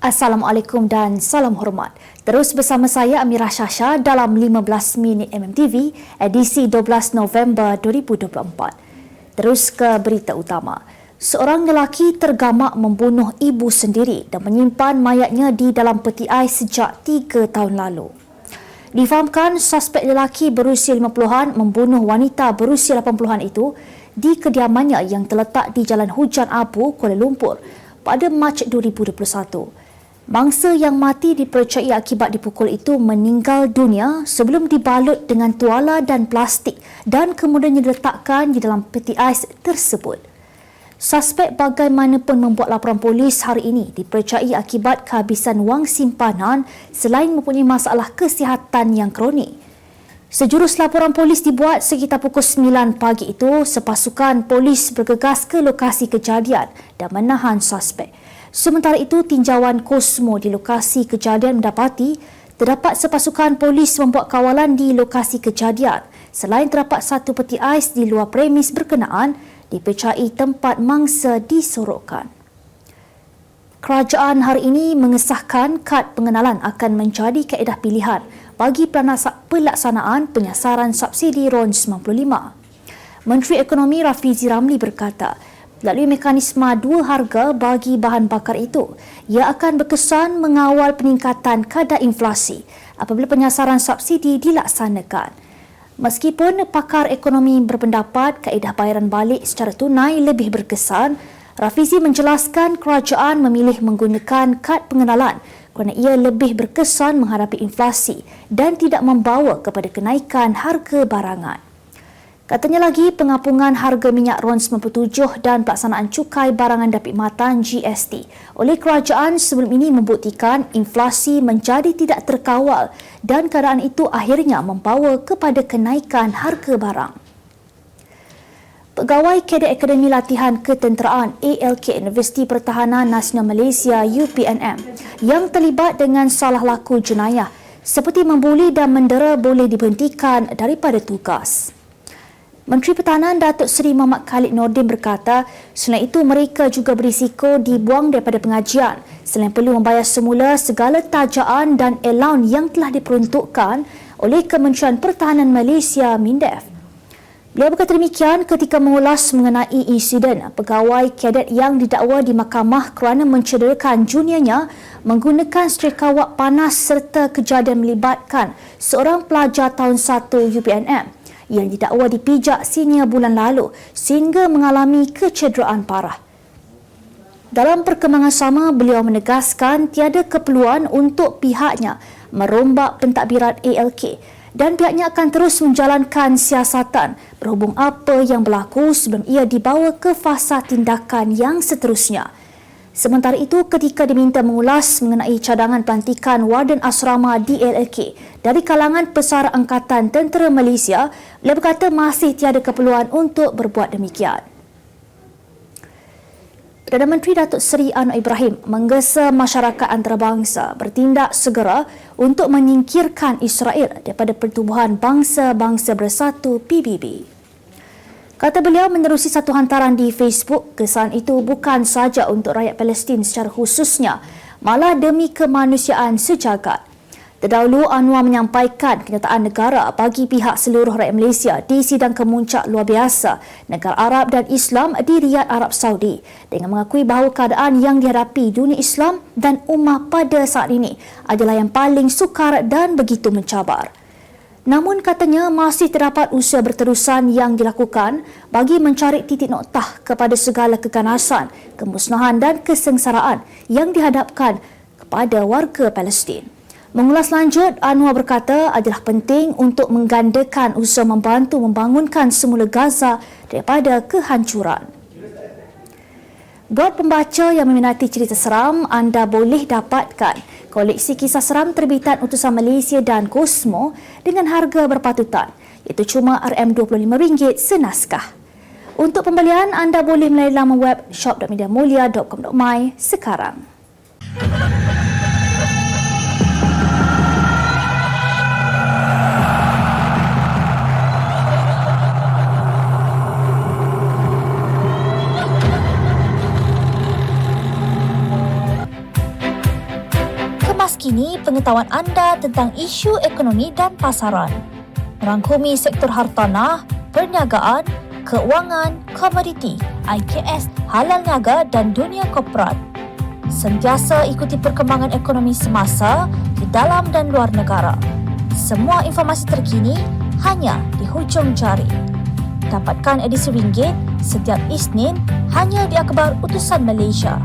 Assalamualaikum dan salam hormat. Terus bersama saya Amirah Syasha dalam 15 minit MMTV edisi 12 November 2024. Terus ke berita utama. Seorang lelaki tergamak membunuh ibu sendiri dan menyimpan mayatnya di dalam peti ais sejak 3 tahun lalu. Difahamkan suspek lelaki berusia 50-an membunuh wanita berusia 80-an itu di kediamannya yang terletak di Jalan Hujan Abu, Kuala Lumpur pada Mac 2021. Mangsa yang mati dipercayai akibat dipukul itu meninggal dunia sebelum dibalut dengan tuala dan plastik dan kemudian diletakkan di dalam peti ais tersebut. Suspek bagaimanapun membuat laporan polis hari ini dipercayai akibat kehabisan wang simpanan selain mempunyai masalah kesihatan yang kronik. Sejurus laporan polis dibuat sekitar pukul 9 pagi itu, sepasukan polis bergegas ke lokasi kejadian dan menahan suspek. Sementara itu, tinjauan Kosmo di lokasi kejadian mendapati terdapat sepasukan polis membuat kawalan di lokasi kejadian. Selain terdapat satu peti ais di luar premis berkenaan, dipercayai tempat mangsa disorokkan. Kerajaan hari ini mengesahkan kad pengenalan akan menjadi kaedah pilihan bagi pelaksanaan penyasaran subsidi RON 95. Menteri Ekonomi Rafizi Ramli berkata, melalui mekanisme dua harga bagi bahan bakar itu, ia akan berkesan mengawal peningkatan kadar inflasi apabila penyasaran subsidi dilaksanakan. Meskipun pakar ekonomi berpendapat kaedah bayaran balik secara tunai lebih berkesan, Rafizi menjelaskan kerajaan memilih menggunakan kad pengenalan kerana ia lebih berkesan menghadapi inflasi dan tidak membawa kepada kenaikan harga barangan. Katanya lagi, pengapungan harga minyak RON 97 dan pelaksanaan cukai barangan dan perkhidmatan GST oleh kerajaan sebelum ini membuktikan inflasi menjadi tidak terkawal dan keadaan itu akhirnya membawa kepada kenaikan harga barang. Pegawai Kadet Akademi Latihan Ketenteraan ALK Universiti Pertahanan Nasional Malaysia UPNM yang terlibat dengan salah laku jenayah seperti membuli dan mendera boleh diberhentikan daripada tugas. Menteri Pertahanan Datuk Seri Muhammad Khalid Nordin berkata, selain itu mereka juga berisiko dibuang daripada pengajian selain perlu membayar semula segala tajaan dan allowance yang telah diperuntukkan oleh Kementerian Pertahanan Malaysia MINDEF. Beliau berkata demikian ketika mengulas mengenai insiden pegawai kadet yang didakwa di mahkamah kerana mencederakan juniornya menggunakan streka wak panas serta kejadian melibatkan seorang pelajar tahun 1 UPNM yang didakwa dipijak senior bulan lalu sehingga mengalami kecederaan parah. Dalam perkembangan sama, beliau menegaskan tiada keperluan untuk pihaknya merombak pentadbiran ALK dan pihaknya akan terus menjalankan siasatan berhubung apa yang berlaku sebelum ia dibawa ke fasa tindakan yang seterusnya. Sementara itu, ketika diminta mengulas mengenai cadangan pelantikan warden asrama di ALK dari kalangan Pesara Angkatan Tentera Malaysia, beliau berkata masih tiada keperluan untuk berbuat demikian. Perdana Menteri Datuk Seri Anwar Ibrahim menggesa masyarakat antarabangsa bertindak segera untuk menyingkirkan Israel daripada Pertubuhan Bangsa-Bangsa Bersatu PBB. Kata beliau menerusi satu hantaran di Facebook, kesan itu bukan saja untuk rakyat Palestin secara khususnya, malah demi kemanusiaan sejagat. Terdahulu, Anwar menyampaikan kenyataan negara bagi pihak seluruh rakyat Malaysia di sidang kemuncak luar biasa negara Arab dan Islam di Riyadh, Arab Saudi dengan mengakui bahawa keadaan yang dihadapi dunia Islam dan ummah pada saat ini adalah yang paling sukar dan begitu mencabar. Namun katanya masih terdapat usaha berterusan yang dilakukan bagi mencari titik noktah kepada segala keganasan, kemusnahan dan kesengsaraan yang dihadapkan kepada warga Palestin. Mengulas lanjut, Anwar berkata adalah penting untuk menggandakan usaha membantu membangunkan semula Gaza daripada kehancuran. Buat pembaca yang meminati cerita seram, anda boleh dapatkan koleksi kisah seram terbitan Utusan Malaysia dan Kosmo dengan harga berpatutan, iaitu cuma RM25 senaskah. Untuk pembelian, anda boleh melalui laman web shop.mediamulia.com.my sekarang. pengetahuan anda tentang isu ekonomi dan pasaran. Merangkumi sektor hartanah, perniagaan, keuangan, komoditi, IKS, halal niaga dan dunia korporat. Sentiasa ikuti perkembangan ekonomi semasa di dalam dan luar negara. Semua informasi terkini hanya di hujung jari. Dapatkan edisi ringgit setiap Isnin hanya di Akhbar Utusan Malaysia.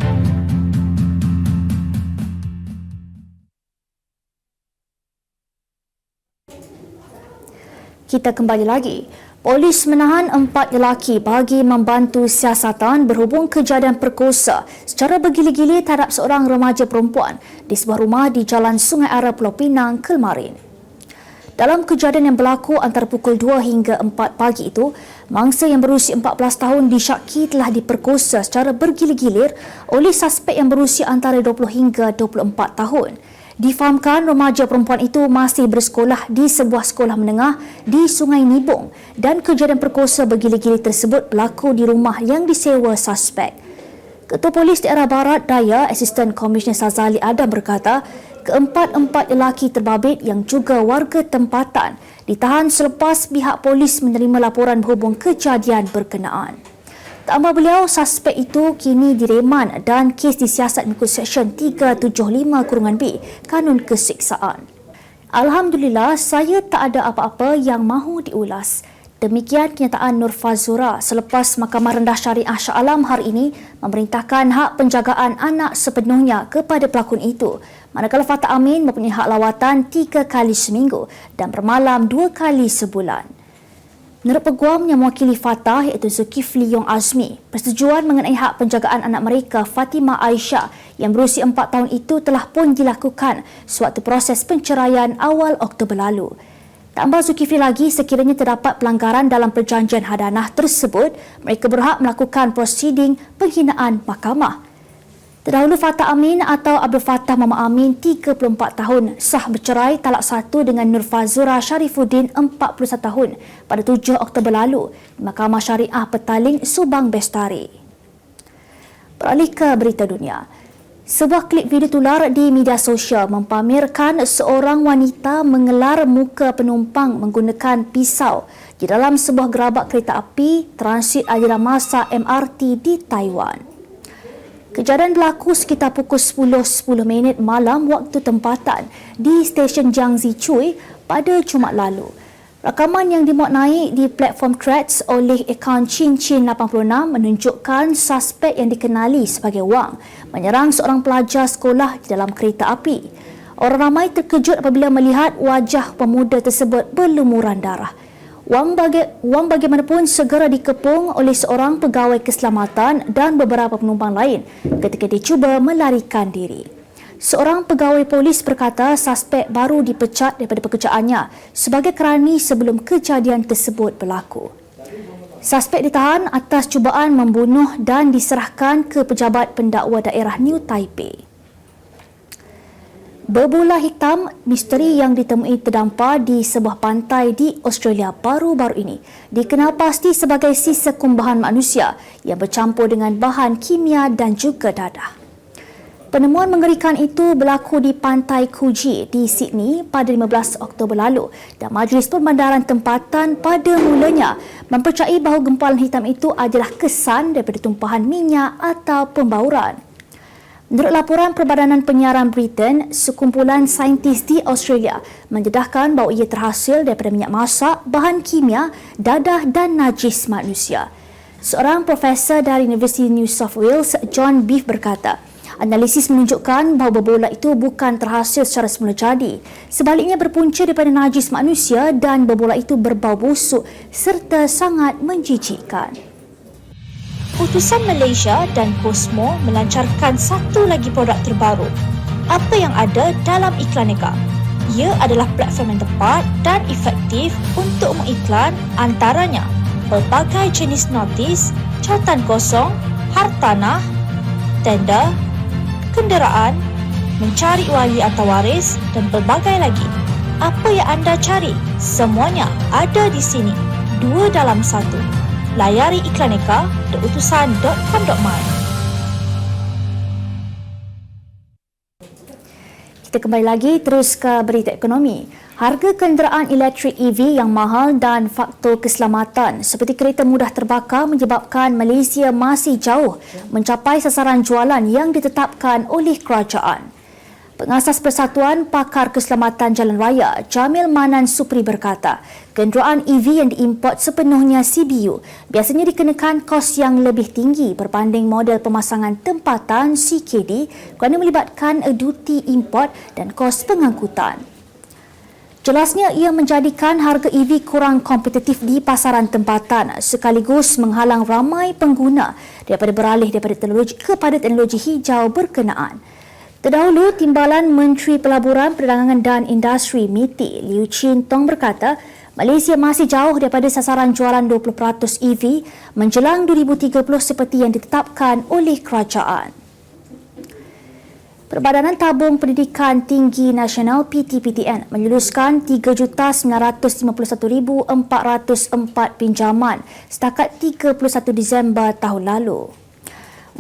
Kita kembali lagi. Polis menahan 4 lelaki bagi membantu siasatan berhubung kejadian perkosa secara bergila-gila terhadap seorang remaja perempuan di sebuah rumah di Jalan Sungai Ara, Pulau Pinang, Kelmarin. Dalam kejadian yang berlaku antara pukul 2 hingga 4 pagi itu, mangsa yang berusia 14 tahun disyaki telah diperkosa secara bergilir-gilir oleh suspek yang berusia antara 20 hingga 24 tahun. Difahamkan remaja perempuan itu masih bersekolah di sebuah sekolah menengah di Sungai Nibong dan kejadian perkosa bergila-gila tersebut berlaku di rumah yang disewa suspek. Ketua Polis Daerah Barat Daya, Asisten Komisioner Sazali Adam berkata, keempat-empat lelaki terbabit yang juga warga tempatan ditahan selepas pihak polis menerima laporan berhubung kejadian berkenaan. Tambah beliau, suspek itu kini direman dan kes disiasat mengikut Seksyen 375-B Kanun Keseksaan. Alhamdulillah, saya tak ada apa-apa yang mahu diulas. Demikian kenyataan Nur Fazura selepas Mahkamah Rendah Syariah Shah Alam hari ini memerintahkan hak penjagaan anak sepenuhnya kepada pelakon itu, manakala Fatah Amin mempunyai hak lawatan 3 kali seminggu dan bermalam 2 kali sebulan. Menurut peguam yang mewakili Fatah iaitu Zulkifli Yong Azmi, persetujuan mengenai hak penjagaan anak mereka Fatimah Aisyah yang berusia 4 tahun itu telah pun dilakukan sewaktu proses penceraian awal Oktober lalu. Tambah Zulkifli lagi, sekiranya terdapat pelanggaran dalam perjanjian hadanah tersebut, mereka berhak melakukan prosiding penghinaan mahkamah. Terdahulu Fatah Amin atau Abdul Fattah Mama Amin, 34 tahun, sah bercerai talak satu dengan Nur Fazura Sharifuddin, 41 tahun pada 7 Oktober lalu di Mahkamah Syariah Petaling, Subang Bestari. Beralih ke berita dunia. Sebuah klip video tular di media sosial mempamerkan seorang wanita mengelar muka penumpang menggunakan pisau di dalam sebuah gerabak kereta api transit aliran masa MRT di Taiwan. Kejadian berlaku sekitar pukul 10.10 malam waktu tempatan di stesen Jiangxi Chui pada Jumaat lalu. Rakaman yang dimuat naik di platform Threads oleh akaun Chin 86 menunjukkan suspek yang dikenali sebagai Wang menyerang seorang pelajar sekolah di dalam kereta api. Orang ramai terkejut apabila melihat wajah pemuda tersebut berlumuran darah. Wang bagaimanapun segera dikepung oleh seorang pegawai keselamatan dan beberapa penumpang lain ketika dia cuba melarikan diri. Seorang pegawai polis berkata suspek baru dipecat daripada pekerjaannya sebagai kerani sebelum kejadian tersebut berlaku. Suspek ditahan atas cubaan membunuh dan diserahkan ke pejabat pendakwa daerah New Taipei. Berbola hitam misteri yang ditemui terdampar di sebuah pantai di Australia baru-baru ini dikenal pasti sebagai sisa kumbahan manusia yang bercampur dengan bahan kimia dan juga dadah. Penemuan mengerikan itu berlaku di pantai Coogee di Sydney pada 15 Oktober lalu dan Majlis Perbandaran Tempatan pada mulanya mempercayai bahawa gumpalan hitam itu adalah kesan daripada tumpahan minyak atau pembauran. Menurut laporan Perbadanan Penyiaran Britain, sekumpulan saintis di Australia mendedahkan bahawa ia terhasil daripada minyak masak, bahan kimia, dadah dan najis manusia. Seorang profesor dari Universiti New South Wales, John Beef berkata, analisis menunjukkan bahawa berbola itu bukan terhasil secara semula jadi. Sebaliknya berpunca daripada najis manusia dan berbola itu berbau busuk serta sangat menjijikkan. Utusan Malaysia dan Cosmo melancarkan satu lagi produk terbaru. Apa yang ada dalam Iklaneka? Ia adalah platform yang tepat dan efektif untuk mengiklan antaranya pelbagai jenis notis, cartan kosong, hartanah, tender, kenderaan, mencari wali atau waris dan pelbagai lagi. Apa yang anda cari? Semuanya ada di sini. 2 dalam 1. Layari Iklaneka, theutusan.com.my. Kita kembali lagi terus ke berita ekonomi. Harga kenderaan elektrik EV yang mahal dan faktor keselamatan seperti kereta mudah terbakar menyebabkan Malaysia masih jauh mencapai sasaran jualan yang ditetapkan oleh kerajaan. Pengasas Persatuan Pakar Keselamatan Jalan Raya, Jamil Manan Supri berkata, kenderaan EV yang diimport sepenuhnya CBU biasanya dikenakan kos yang lebih tinggi berbanding model pemasangan tempatan CKD kerana melibatkan duti import dan kos pengangkutan. Jelasnya ia menjadikan harga EV kurang kompetitif di pasaran tempatan sekaligus menghalang ramai pengguna daripada beralih kepada teknologi hijau berkenaan. Terdahulu, Timbalan Menteri Pelaburan, Perdagangan dan Industri MITI, Liu Chin Tong berkata, Malaysia masih jauh daripada sasaran jualan 20% EV menjelang 2030 seperti yang ditetapkan oleh kerajaan. Perbadanan Tabung Pendidikan Tinggi Nasional PTPTN meluluskan 3,951,404 pinjaman setakat 31 Disember tahun lalu.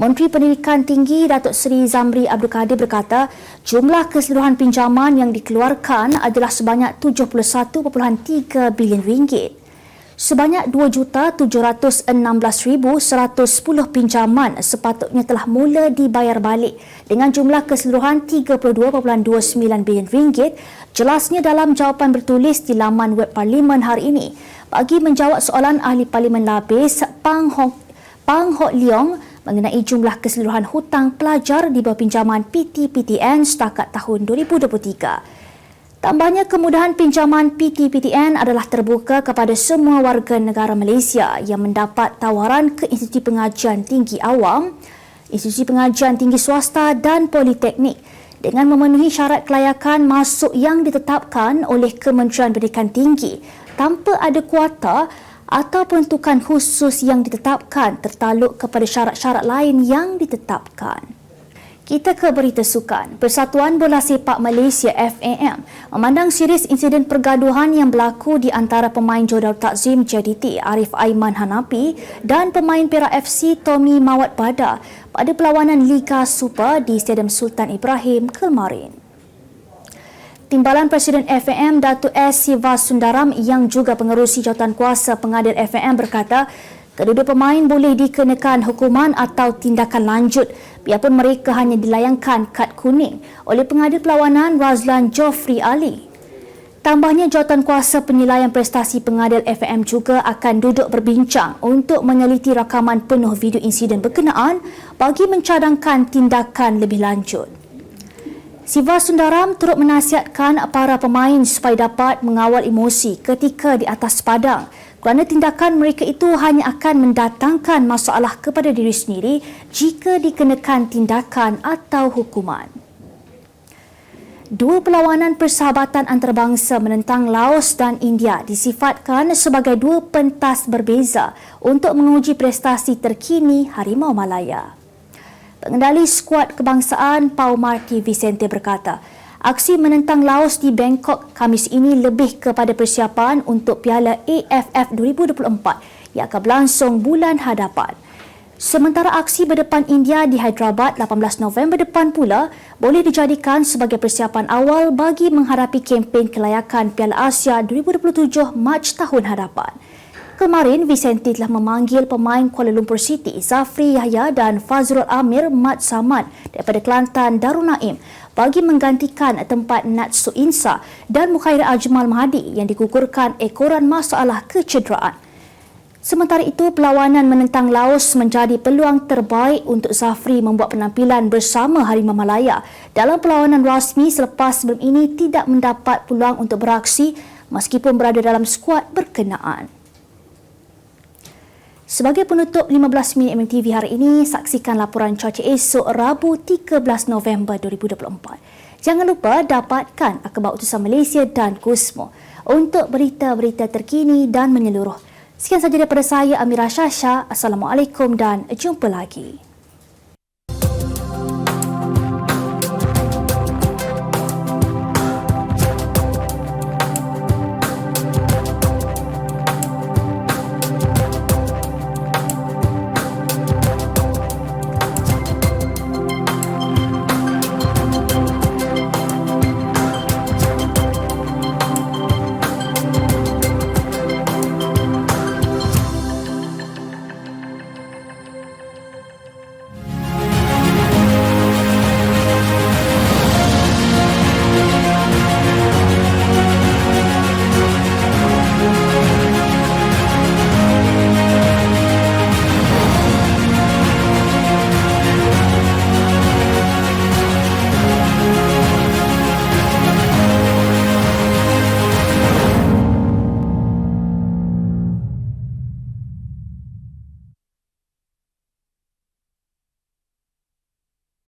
Menteri Pendidikan Tinggi Datuk Seri Zamri Abdul Kadir berkata, jumlah keseluruhan pinjaman yang dikeluarkan adalah sebanyak 71.3 bilion ringgit. Sebanyak 2,716,110 pinjaman sepatutnya telah mula dibayar balik dengan jumlah keseluruhan 32.29 bilion ringgit, jelasnya dalam jawapan bertulis di laman web Parlimen hari ini bagi menjawab soalan Ahli Parlimen Labis Pang Hok Leong mengenai jumlah keseluruhan hutang pelajar di bawah pinjaman PTPTN setakat tahun 2023. Tambahnya, kemudahan pinjaman PTPTN adalah terbuka kepada semua warga negara Malaysia yang mendapat tawaran ke institusi pengajian tinggi awam, institusi pengajian tinggi swasta dan politeknik dengan memenuhi syarat kelayakan masuk yang ditetapkan oleh Kementerian Pendidikan Tinggi tanpa ada kuota atau peruntukan khusus yang ditetapkan tertaluk kepada syarat-syarat lain yang ditetapkan. Kita ke berita sukan. Persatuan Bola Sepak Malaysia FAM memandang serius insiden pergaduhan yang berlaku di antara pemain Johor Darul Takzim JDT Arif Aiman Hanapi dan pemain Perak FC Tommy Mawat Bada pada perlawanan Liga Super di Stadium Sultan Ibrahim kemarin. Timbalan Presiden FAM Datuk S. Siva Sundaram yang juga pengerusi jawatankuasa pengadil FAM berkata, kedua pemain boleh dikenakan hukuman atau tindakan lanjut biarpun mereka hanya dilayangkan kad kuning oleh pengadil perlawanan Razlan Joffrey Ali. Tambahnya, jawatankuasa penilaian prestasi pengadil FAM juga akan duduk berbincang untuk meneliti rakaman penuh video insiden berkenaan bagi mencadangkan tindakan lebih lanjut. Siva Sundaram turut menasihatkan para pemain supaya dapat mengawal emosi ketika di atas padang kerana tindakan mereka itu hanya akan mendatangkan masalah kepada diri sendiri jika dikenakan tindakan atau hukuman. Dua perlawanan persahabatan antarabangsa menentang Laos dan India disifatkan sebagai dua pentas berbeza untuk menguji prestasi terkini Harimau Malaya. Pengendali skuad kebangsaan Pau Marty Vicente berkata, aksi menentang Laos di Bangkok Khamis ini lebih kepada persiapan untuk Piala AFF 2024 yang akan berlangsung bulan hadapan. Sementara aksi berdepan India di Hyderabad 18 November depan pula boleh dijadikan sebagai persiapan awal bagi menghadapi kempen kelayakan Piala Asia 2027 Mac tahun hadapan. Kemarin, Vicente telah memanggil pemain Kuala Lumpur City Zafri Yahya dan Fazrul Amir Mat Samad daripada Kelantan Darul Naim bagi menggantikan tempat Natsu Insa dan Mukhairah Ajmal Mahdi yang digugurkan ekoran masalah kecederaan. Sementara itu, perlawanan menentang Laos menjadi peluang terbaik untuk Zafri membuat penampilan bersama Harimau Malaya dalam perlawanan rasmi selepas sebelum ini tidak mendapat peluang untuk beraksi meskipun berada dalam skuad berkenaan. Sebagai penutup 15 minit MMTV hari ini, saksikan laporan cuaca esok Rabu 13 November 2024. Jangan lupa dapatkan akhbar utusan Malaysia dan Kusmo untuk berita-berita terkini dan menyeluruh. Sekian sahaja daripada saya, Amira Shasha. Assalamualaikum dan jumpa lagi.